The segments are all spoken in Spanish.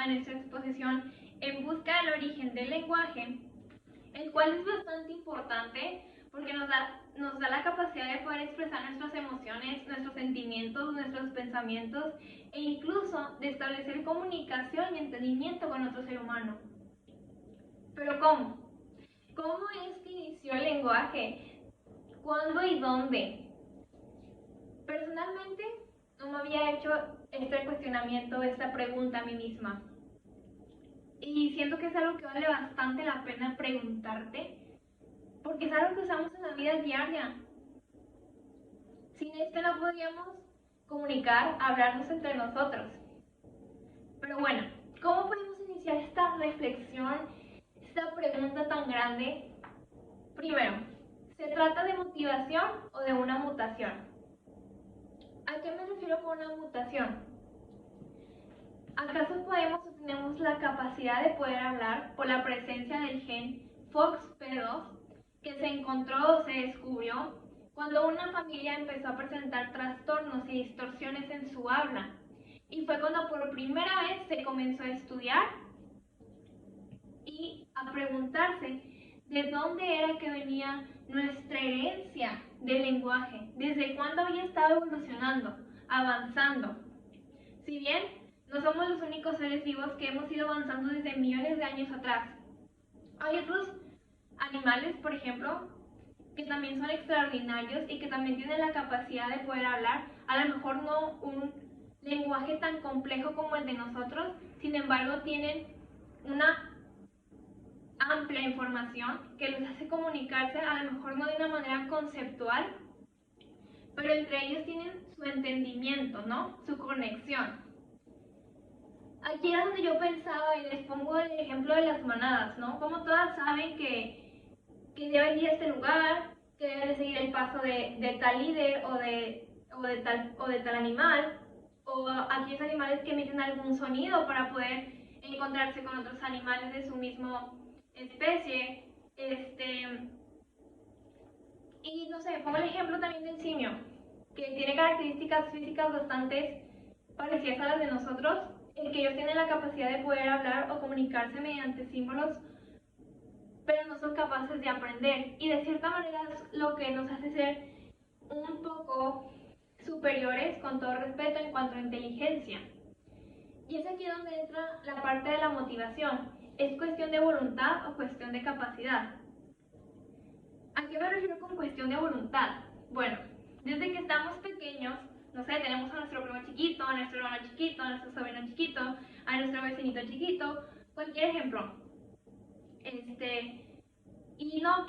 a nuestra exposición En busca del origen del lenguaje, el cual es bastante importante porque nos da la capacidad de poder expresar nuestras emociones, nuestros sentimientos, nuestros pensamientos e incluso de establecer comunicación y entendimiento con otro ser humano. Pero ¿cómo? ¿Cómo es que inició el lenguaje? ¿Cuándo y dónde? Personalmente no me había hecho este cuestionamiento, esta pregunta a mí misma. Y siento que es algo que vale bastante la pena preguntarte, porque es algo que usamos en la vida diaria. Sin esto no podríamos comunicar, hablarnos entre nosotros. Pero bueno, ¿cómo podemos iniciar esta reflexión, esta pregunta tan grande? Primero, ¿se trata de motivación o de una mutación? ¿A qué me refiero con una mutación? ¿Acaso podemos o tenemos la capacidad de poder hablar por la presencia del gen FOXP2 que se encontró o se descubrió cuando una familia empezó a presentar trastornos y distorsiones en su habla? Y fue cuando por primera vez se comenzó a estudiar y a preguntarse de dónde era que venía nuestra herencia del lenguaje, desde cuándo había estado evolucionando, avanzando. Si bien no somos los únicos seres vivos que hemos ido avanzando desde millones de años atrás, hay otros animales, por ejemplo, que también son extraordinarios y que también tienen la capacidad de poder hablar, a lo mejor no un lenguaje tan complejo como el de nosotros, sin embargo tienen una amplia información que los hace comunicarse, a lo mejor no de una manera conceptual, pero entre ellos tienen su entendimiento, ¿no? Su conexión. Aquí es donde yo pensaba y les pongo el ejemplo de las manadas, ¿no? Como todas saben que deben ir a este lugar, que deben de seguir el paso de tal líder o de tal animal, o aquellos animales que emiten algún sonido para poder encontrarse con otros animales de su misma especie. Y no sé, pongo el ejemplo también del simio, que tiene características físicas bastante parecidas a las de nosotros, en que ellos tienen la capacidad de poder hablar o comunicarse mediante símbolos, pero no son capaces de aprender. Y de cierta manera es lo que nos hace ser un poco superiores, con todo respeto, en cuanto a inteligencia. Y es aquí donde entra la parte de la motivación. ¿Es cuestión de voluntad o cuestión de capacidad? ¿A qué me refiero con cuestión de voluntad? Bueno, desde que estamos pequeños, no sé, tenemos a nuestro primo chiquito, a nuestro hermano chiquito, a nuestro sobrino chiquito, a nuestro vecinito chiquito, cualquier ejemplo. Y no,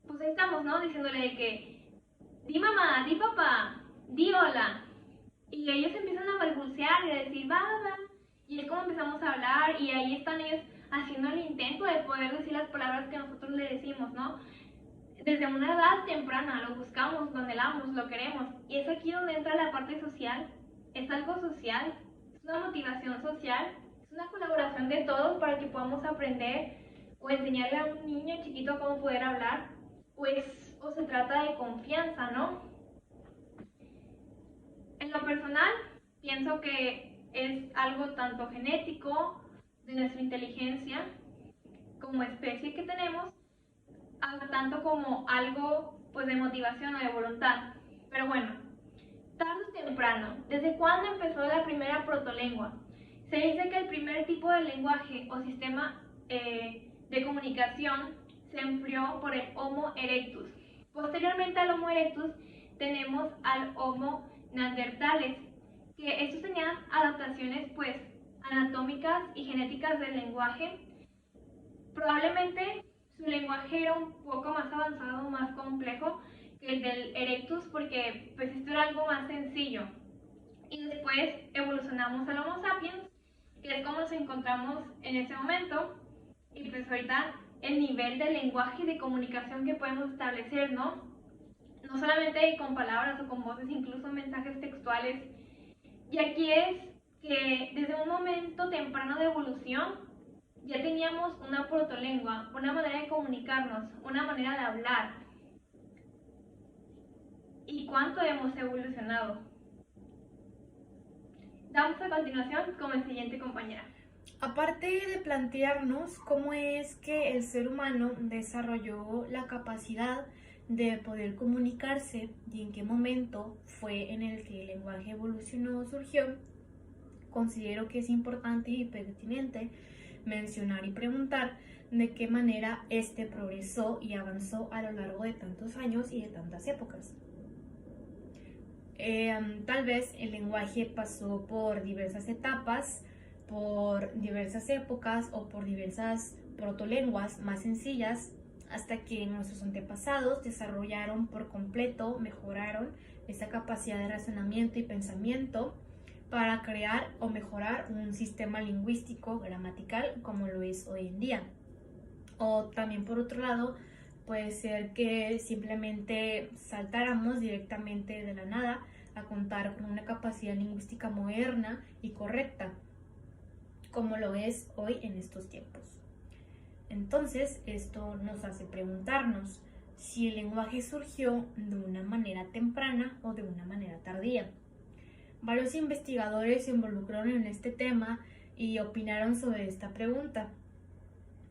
pues ahí estamos, ¿no? Diciéndole de que, di mamá, di papá, di hola. Y ellos empiezan a balbucear y a decir, va, va. Y es como empezamos a hablar y ahí están ellos haciendo el intento de poder decir las palabras que nosotros le decimos, ¿no? Desde una edad temprana lo buscamos, lo anhelamos, lo queremos. Y es aquí donde entra la parte social. Es algo social, es una motivación social, es una colaboración de todos para que podamos aprender o enseñarle a un niño chiquito cómo poder hablar. O se trata de confianza, ¿no? En lo personal, pienso que es algo tanto genético, de nuestra inteligencia, como especie que tenemos, tanto como algo pues de motivación o de voluntad. Pero bueno, tarde o temprano, ¿desde cuándo empezó la primera protolengua? Se dice que el primer tipo de lenguaje o sistema de comunicación se empleó por el Homo erectus. Posteriormente al Homo erectus tenemos al Homo neanderthales, que estos tenían adaptaciones pues anatómicas y genéticas del lenguaje. Probablemente su lenguaje era un poco más avanzado, más complejo que el del erectus, porque pues esto era algo más sencillo. Y después evolucionamos al Homo sapiens, que es como nos encontramos en ese momento, y pues ahorita el nivel de lenguaje y de comunicación que podemos establecer, ¿no? No solamente con palabras o con voces, incluso mensajes textuales. Y aquí es que desde un momento temprano de evolución ya teníamos una protolengua, una manera de comunicarnos, una manera de hablar. ¿Y cuánto hemos evolucionado? Damos a continuación con la siguiente compañera. Aparte de plantearnos cómo es que el ser humano desarrolló la capacidad de poder comunicarse y en qué momento fue en el que el lenguaje evolucionó o surgió, considero que es importante y pertinente mencionar y preguntar de qué manera este progresó y avanzó a lo largo de tantos años y de tantas épocas. Tal vez el lenguaje pasó por diversas etapas, por diversas épocas o por diversas protolenguas más sencillas, hasta que nuestros antepasados desarrollaron por completo, mejoraron esa capacidad de razonamiento y pensamiento para crear o mejorar un sistema lingüístico gramatical como lo es hoy en día. O también por otro lado, puede ser que simplemente saltáramos directamente de la nada a contar con una capacidad lingüística moderna y correcta, como lo es hoy en estos tiempos. Entonces, esto nos hace preguntarnos si el lenguaje surgió de una manera temprana o de una manera tardía. Varios investigadores se involucraron en este tema y opinaron sobre esta pregunta.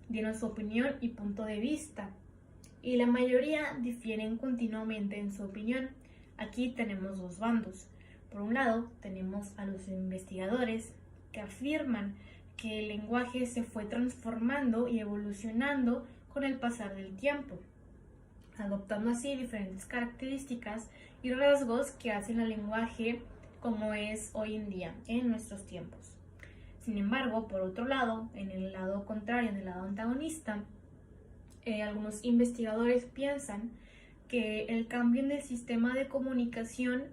Dieron su opinión y punto de vista, y la mayoría difieren continuamente en su opinión. Aquí tenemos dos bandos. Por un lado, tenemos a los investigadores que afirman que el lenguaje se fue transformando y evolucionando con el pasar del tiempo, adoptando así diferentes características y rasgos que hacen al lenguaje como es hoy en día, en nuestros tiempos. Sin embargo, por otro lado, en el lado contrario, en el lado antagonista, algunos investigadores piensan que el cambio en el sistema de comunicación,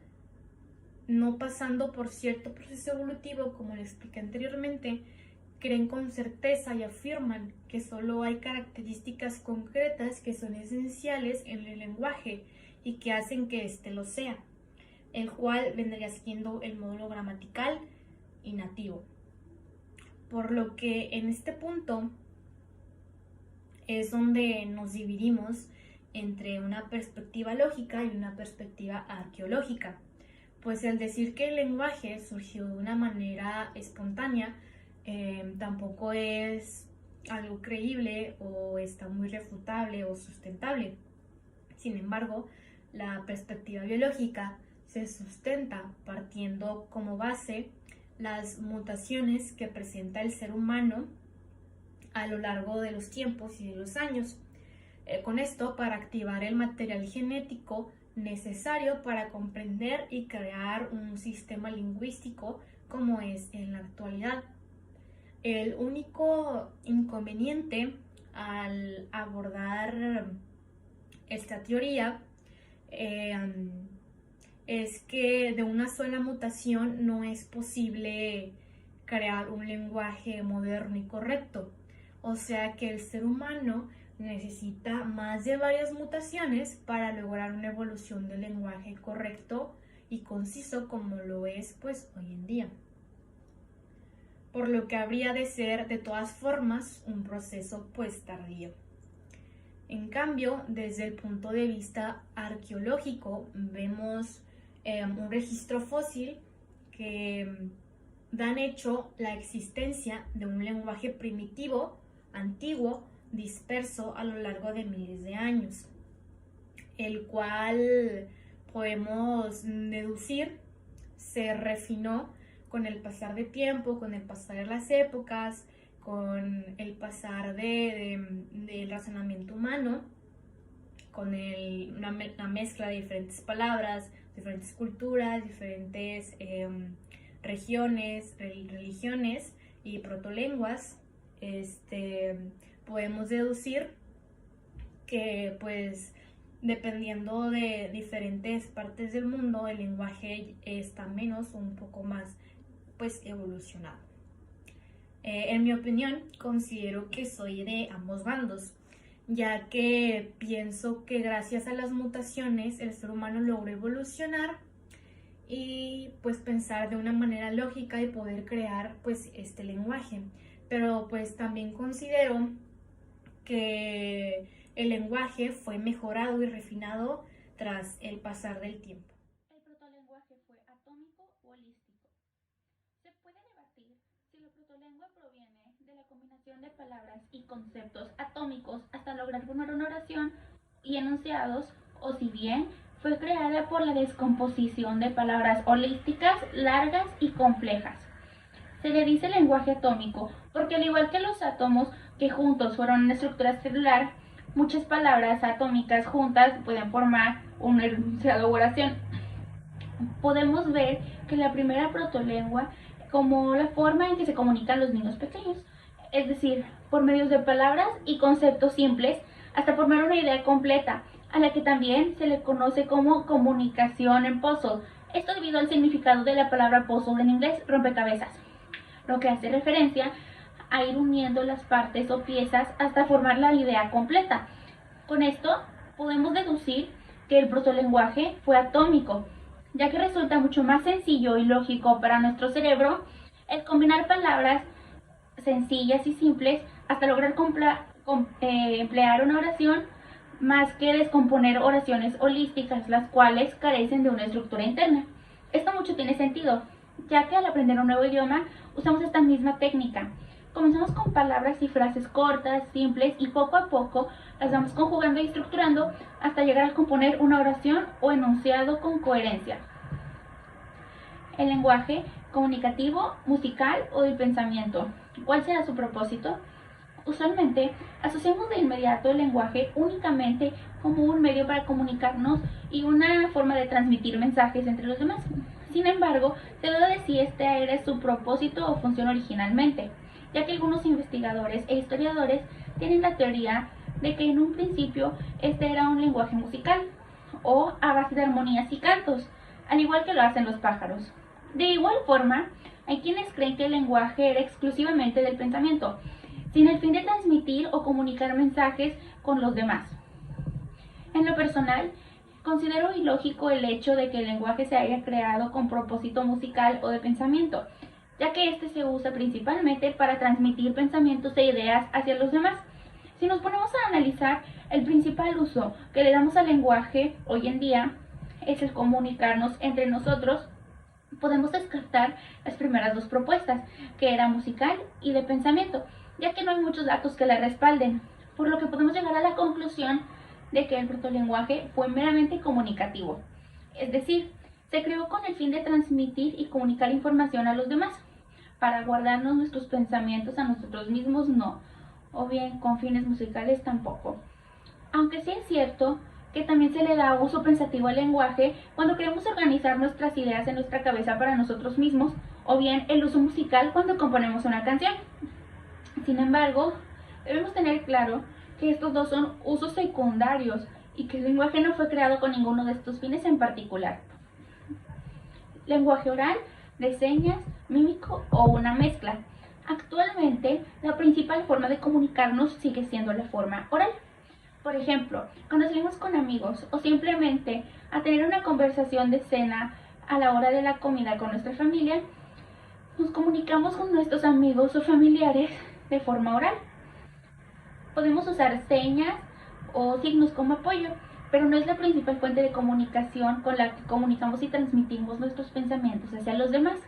no pasando por cierto proceso evolutivo, como les expliqué anteriormente, creen con certeza y afirman que solo hay características concretas que son esenciales en el lenguaje y que hacen que éste lo sea, el cual vendría siendo el módulo gramatical y nativo. Por lo que en este punto es donde nos dividimos entre una perspectiva lógica y una perspectiva arqueológica. Pues el decir que el lenguaje surgió de una manera espontánea tampoco es algo creíble o está muy refutable o sustentable. Sin embargo, la perspectiva biológica se sustenta partiendo como base las mutaciones que presenta el ser humano a lo largo de los tiempos y de los años. Con esto, para activar el material genético necesario para comprender y crear un sistema lingüístico como es en la actualidad. El único inconveniente al abordar esta teoría es que de una sola mutación no es posible crear un lenguaje moderno y correcto. O sea que el ser humano necesita más de varias mutaciones para lograr una evolución del lenguaje correcto y conciso como lo es pues hoy en día. Por lo que habría de ser de todas formas un proceso pues tardío. En cambio, desde el punto de vista arqueológico, vemos un registro fósil que dan hecho la existencia de un lenguaje primitivo, antiguo, disperso a lo largo de miles de años, el cual podemos deducir se refinó con el pasar de tiempo, con el pasar de las épocas, con el pasar del razonamiento humano, con una mezcla de diferentes palabras, diferentes culturas, diferentes regiones, religiones y protolenguas. Podemos deducir que pues dependiendo de diferentes partes del mundo el lenguaje está menos o un poco más pues evolucionado. En mi opinión, considero que soy de ambos bandos, ya que pienso que gracias a las mutaciones el ser humano logró evolucionar y pues pensar de una manera lógica y poder crear pues este lenguaje. Pero pues también considero que el lenguaje fue mejorado y refinado tras el pasar del tiempo. ¿El protolenguaje fue atómico o holístico? Se puede debatir Si la protolengua proviene de la combinación de palabras y conceptos atómicos hasta lograr formar una oración y enunciados, o si bien fue creada por la descomposición de palabras holísticas, largas y complejas. Se le dice lenguaje atómico porque, al igual que los átomos que juntos fueron una estructura celular, muchas palabras atómicas juntas pueden formar un enunciado o oración. Podemos ver que la primera protolengua como la forma en que se comunican los niños pequeños, es decir, por medios de palabras y conceptos simples hasta formar una idea completa, a la que también se le conoce como comunicación en puzzle. Esto debido al significado de la palabra puzzle en inglés, rompecabezas, lo que hace referencia a ir uniendo las partes o piezas hasta formar la idea completa. Con esto podemos deducir que el protolenguaje fue atómico, ya que resulta mucho más sencillo y lógico para nuestro cerebro el combinar palabras sencillas y simples hasta lograr emplear una oración, más que descomponer oraciones holísticas, las cuales carecen de una estructura interna. Esto mucho tiene sentido, ya que al aprender un nuevo idioma usamos esta misma técnica. Comenzamos con palabras y frases cortas, simples, y poco a poco las vamos conjugando y estructurando hasta llegar a componer una oración o enunciado con coherencia. El lenguaje comunicativo, musical o del pensamiento. ¿Cuál será su propósito? Usualmente asociamos de inmediato el lenguaje únicamente como un medio para comunicarnos y una forma de transmitir mensajes entre los demás. Sin embargo, se duda de si este era su propósito o función originalmente, ya que algunos investigadores e historiadores tienen la teoría de que en un principio este era un lenguaje musical o a base de armonías y cantos, al igual que lo hacen los pájaros. De igual forma, hay quienes creen que el lenguaje era exclusivamente del pensamiento, sin el fin de transmitir o comunicar mensajes con los demás. En lo personal, considero ilógico el hecho de que el lenguaje se haya creado con propósito musical o de pensamiento, ya que este se usa principalmente para transmitir pensamientos e ideas hacia los demás. Si nos ponemos a analizar, el principal uso que le damos al lenguaje hoy en día es el comunicarnos entre nosotros. Podemos descartar las primeras dos propuestas, que era musical y de pensamiento, ya que no hay muchos datos que la respalden, por lo que podemos llegar a la conclusión de que el protolenguaje fue meramente comunicativo, es decir, se creó con el fin de transmitir y comunicar información a los demás. Para guardarnos nuestros pensamientos a nosotros mismos no, o bien con fines musicales tampoco. Aunque sí es cierto que también se le da uso pensativo al lenguaje cuando queremos organizar nuestras ideas en nuestra cabeza para nosotros mismos, o bien el uso musical cuando componemos una canción. Sin embargo, debemos tener claro que estos dos son usos secundarios y que el lenguaje no fue creado con ninguno de estos fines en particular. Lenguaje oral, de señas, mímico o una mezcla. Actualmente, la principal forma de comunicarnos sigue siendo la forma oral. Por ejemplo, cuando salimos con amigos o simplemente a tener una conversación de cena a la hora de la comida con nuestra familia, nos comunicamos con nuestros amigos o familiares de forma oral. Podemos usar señas o signos como apoyo, pero no es la principal fuente de comunicación con la que comunicamos y transmitimos nuestros pensamientos hacia los demás.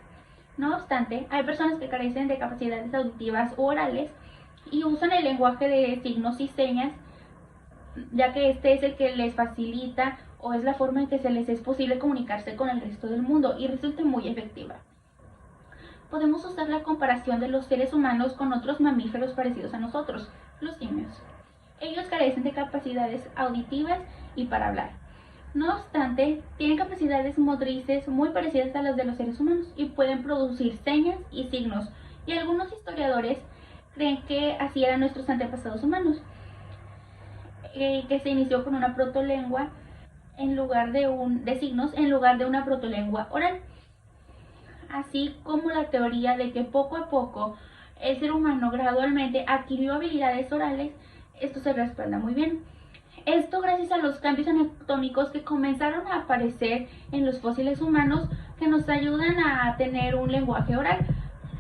No obstante, hay personas que carecen de capacidades auditivas u orales y usan el lenguaje de signos y señas, ya que este es el que les facilita o es la forma en que se les es posible comunicarse con el resto del mundo y resulta muy efectiva. Podemos usar la comparación de los seres humanos con otros mamíferos parecidos a nosotros, los simios. Ellos carecen de capacidades auditivas y para hablar. No obstante, tienen capacidades motrices muy parecidas a las de los seres humanos y pueden producir señas y signos, y algunos historiadores creen que así eran nuestros antepasados humanos, que se inició con una protolengua de signos en lugar de una protolengua oral. Así como la teoría de que poco a poco el ser humano gradualmente adquirió habilidades orales, esto se respalda muy bien. Esto gracias a los cambios anatómicos que comenzaron a aparecer en los fósiles humanos que nos ayudan a tener un lenguaje oral,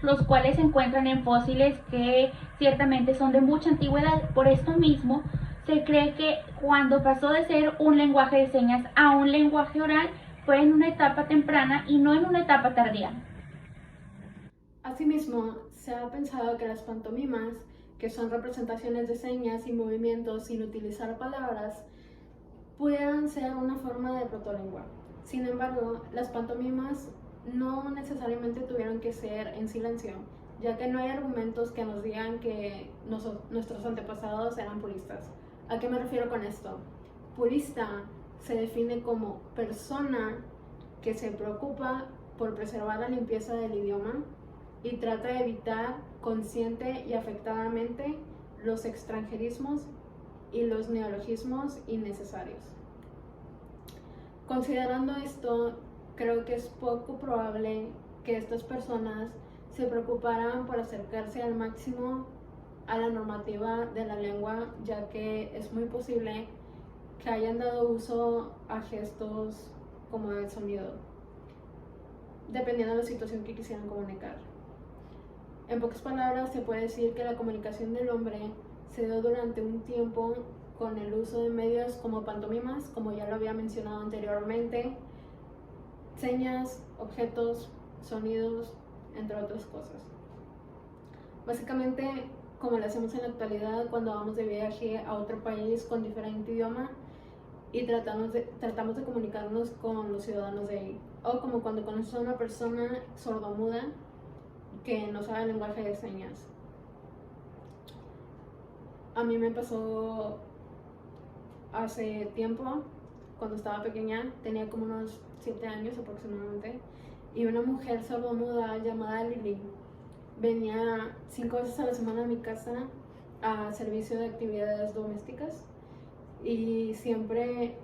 los cuales se encuentran en fósiles que ciertamente son de mucha antigüedad. Por esto mismo, se cree que cuando pasó de ser un lenguaje de señas a un lenguaje oral fue en una etapa temprana y no en una etapa tardía. Asimismo, se ha pensado que las pantomimas, que son representaciones de señas y movimientos sin utilizar palabras, puedan ser una forma de protolengua. Sin embargo, las pantomimas no necesariamente tuvieron que ser en silencio, ya que no hay argumentos que nos digan que nuestros antepasados eran puristas. ¿A qué me refiero con esto? Purista se define como persona que se preocupa por preservar la limpieza del idioma y trata de evitar consciente y afectadamente los extranjerismos y los neologismos innecesarios. Considerando esto, creo que es poco probable que estas personas se preocuparan por acercarse al máximo a la normativa de la lengua, ya que es muy posible que hayan dado uso a gestos como el sonido, dependiendo de la situación que quisieran comunicar. En pocas palabras, se puede decir que la comunicación del hombre se dio durante un tiempo con el uso de medios como pantomimas, como ya lo había mencionado anteriormente, señas, objetos, sonidos, entre otras cosas. Básicamente, como lo hacemos en la actualidad cuando vamos de viaje a otro país con diferente idioma y tratamos de comunicarnos con los ciudadanos de ahí. O como cuando conoces a una persona sordomuda que no sabe el lenguaje de señas. A mí me pasó hace tiempo, cuando estaba pequeña, tenía como unos 7 años aproximadamente, y una mujer sordomuda llamada Lili venía 5 veces a la semana a mi casa a servicio de actividades domésticas y siempre,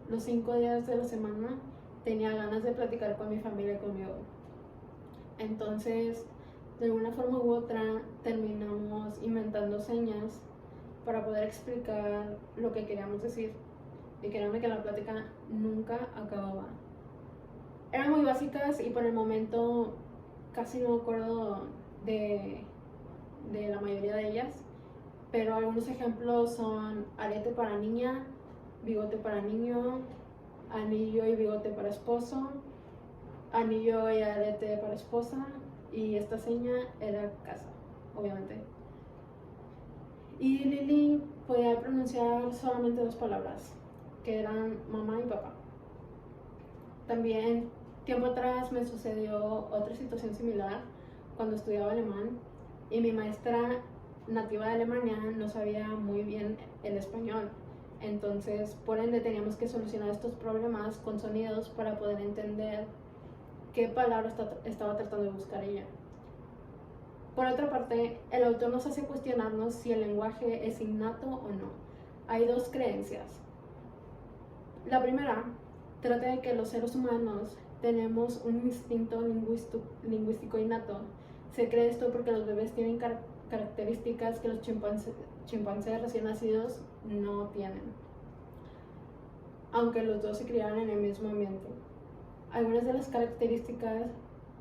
los 5 días de la semana tenía ganas de platicar con mi familia y conmigo. Entonces, de una forma u otra, terminamos inventando señas para poder explicar lo que queríamos decir. Y créanme que la plática nunca acababa. Eran muy básicas y por el momento casi no me acuerdo de la mayoría de ellas, pero algunos ejemplos son arete para niña, bigote para niño, anillo y bigote para esposo, anillo y arete para esposa, y esta seña era casa, obviamente. Y Lili podía pronunciar solamente 2 palabras, que eran mamá y papá. También tiempo atrás me sucedió otra situación similar cuando estudiaba alemán y mi maestra nativa de Alemania no sabía muy bien el español. Entonces, por ende, teníamos que solucionar estos problemas con sonidos para poder entender qué palabra estaba tratando de buscar ella. Por otra parte, el autor nos hace cuestionarnos si el lenguaje es innato o no. Hay 2 creencias. La primera trata de que los seres humanos tenemos un instinto lingüístico innato. Se cree esto porque los bebés tienen características que los chimpancés recién nacidos no tienen, aunque los 2 se criaron en el mismo ambiente. Algunas de las características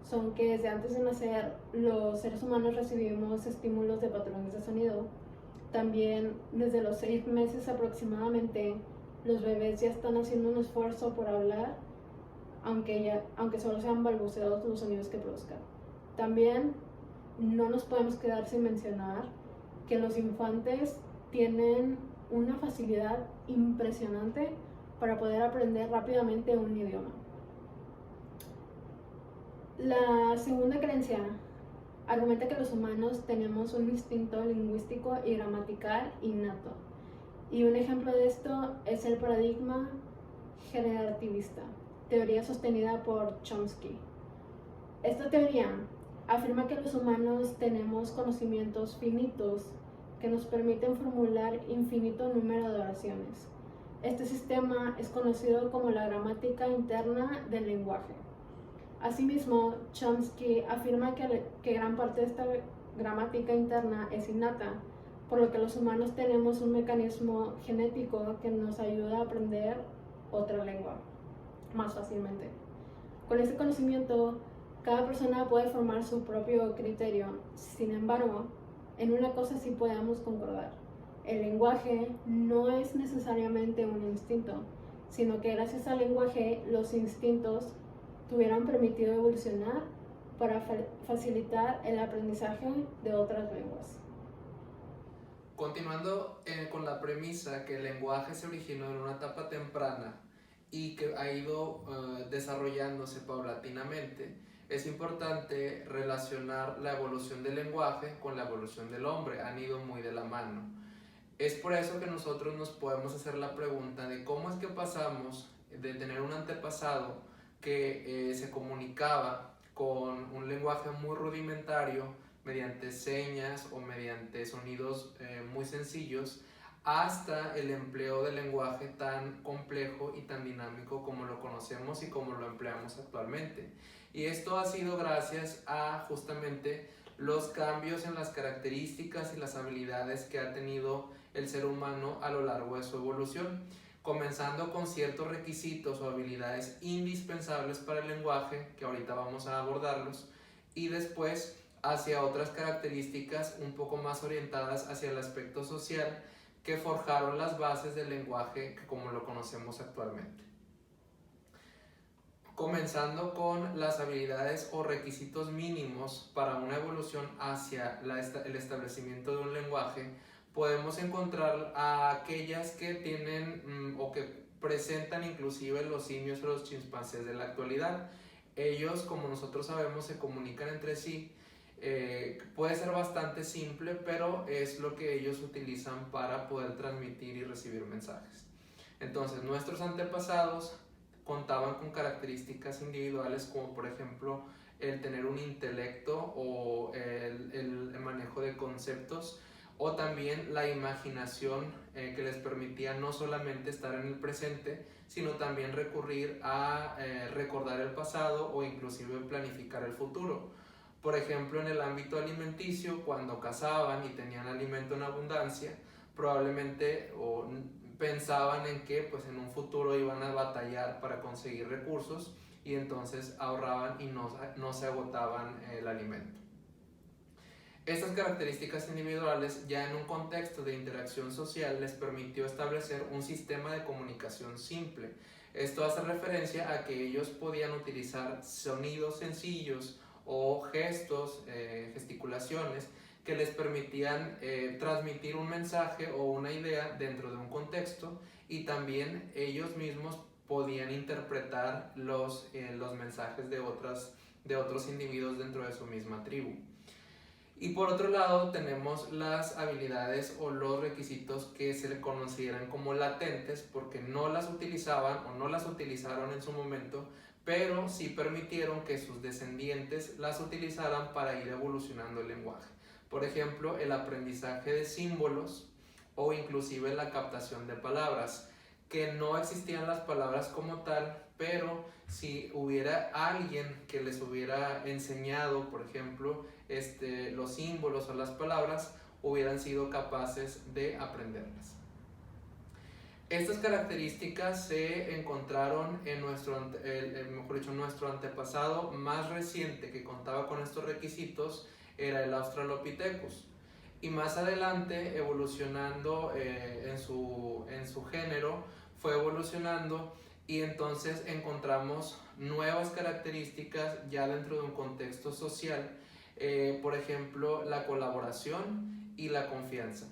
son que desde antes de nacer los seres humanos recibimos estímulos de patrones de sonido. También desde los 6 meses aproximadamente los bebés ya están haciendo un esfuerzo por hablar, aunque solo sean balbuceados los sonidos que produzcan. También no nos podemos quedar sin mencionar que los infantes tienen una facilidad impresionante para poder aprender rápidamente un idioma. La segunda creencia argumenta que los humanos tenemos un instinto lingüístico y gramatical innato. Y un ejemplo de esto es el paradigma generativista, teoría sostenida por Chomsky. Esta teoría afirma que los humanos tenemos conocimientos finitos que nos permiten formular infinito número de oraciones. Este sistema es conocido como la gramática interna del lenguaje. Asimismo, Chomsky afirma que gran parte de esta gramática interna es innata, por lo que los humanos tenemos un mecanismo genético que nos ayuda a aprender otra lengua más fácilmente. Con este conocimiento, cada persona puede formar su propio criterio. Sin embargo, en una cosa sí podemos concordar: el lenguaje no es necesariamente un instinto, sino que gracias al lenguaje los instintos tuvieran permitido evolucionar para facilitar el aprendizaje de otras lenguas. Continuando con la premisa que el lenguaje se originó en una etapa temprana y que ha ido desarrollándose paulatinamente, es importante relacionar la evolución del lenguaje con la evolución del hombre, han ido muy de la mano. Es por eso que nosotros nos podemos hacer la pregunta de cómo es que pasamos de tener un antepasado que se comunicaba con un lenguaje muy rudimentario mediante señas o mediante sonidos muy sencillos, hasta el empleo del lenguaje tan complejo y tan dinámico como lo conocemos y como lo empleamos actualmente. Y esto ha sido gracias a justamente los cambios en las características y las habilidades que ha tenido el ser humano a lo largo de su evolución, comenzando con ciertos requisitos o habilidades indispensables para el lenguaje, que ahorita vamos a abordarlos, y después hacia otras características un poco más orientadas hacia el aspecto social, que forjaron las bases del lenguaje como lo conocemos actualmente. Comenzando con las habilidades o requisitos mínimos para una evolución hacia el establecimiento de un lenguaje, podemos encontrar a aquellas que tienen o que presentan inclusive los simios o los chimpancés de la actualidad. Ellos, como nosotros sabemos, se comunican entre sí. Puede ser bastante simple, pero es lo que ellos utilizan para poder transmitir y recibir mensajes. Entonces, nuestros antepasados contaban con características individuales como por ejemplo el tener un intelecto o el manejo de conceptos, o también la imaginación que les permitía no solamente estar en el presente, sino también recurrir a recordar el pasado o inclusive planificar el futuro. Por ejemplo, en el ámbito alimenticio, cuando cazaban y tenían alimento en abundancia, probablemente pensaban en que pues, en un futuro iban a batallar para conseguir recursos y entonces ahorraban y no se agotaban el alimento. Estas características individuales, ya en un contexto de interacción social, les permitió establecer un sistema de comunicación simple. Esto hace referencia a que ellos podían utilizar sonidos sencillos o gestos, gesticulaciones, que les permitían transmitir un mensaje o una idea dentro de un contexto, y también ellos mismos podían interpretar los mensajes de otros individuos dentro de su misma tribu. Y por otro lado tenemos las habilidades o los requisitos que se le consideran como latentes porque no las utilizaban o no las utilizaron en su momento, pero sí permitieron que sus descendientes las utilizaran para ir evolucionando el lenguaje. Por ejemplo, el aprendizaje de símbolos o inclusive la captación de palabras, que no existían las palabras como tal, pero si hubiera alguien que les hubiera enseñado, por ejemplo, los símbolos o las palabras, hubieran sido capaces de aprenderlas. Estas características se encontraron en nuestro antepasado más reciente que contaba con estos requisitos, era el Australopithecus. Y más adelante, evolucionando en su género, fue evolucionando y entonces encontramos nuevas características ya dentro de un contexto social, por ejemplo, la colaboración y la confianza.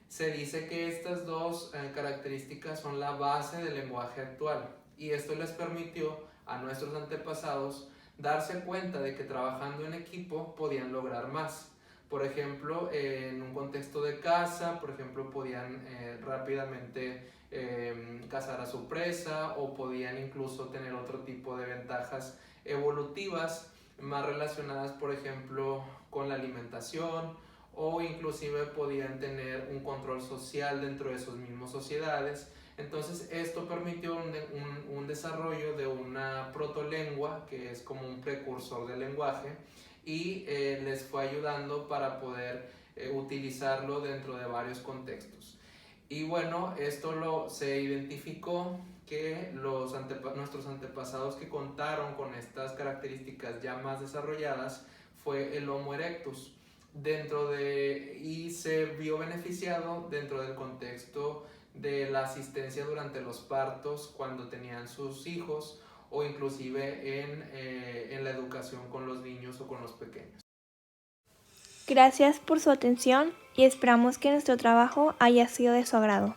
Se dice que estas dos características son la base del lenguaje actual, y esto les permitió a nuestros antepasados darse cuenta de que trabajando en equipo podían lograr más. Por ejemplo, en un contexto de caza, por ejemplo, podían rápidamente cazar a su presa, o podían incluso tener otro tipo de ventajas evolutivas más relacionadas, por ejemplo, con la alimentación, o inclusive podían tener un control social dentro de sus mismas sociedades. Entonces esto permitió un desarrollo de una protolengua, que es como un precursor del lenguaje, y les fue ayudando para poder utilizarlo dentro de varios contextos. Y bueno, esto se identificó que nuestros antepasados que contaron con estas características ya más desarrolladas fue el Homo erectus, y se vio beneficiado dentro del contexto de la asistencia durante los partos cuando tenían sus hijos, o inclusive en la educación con los niños o con los pequeños. Gracias por su atención y esperamos que nuestro trabajo haya sido de su agrado.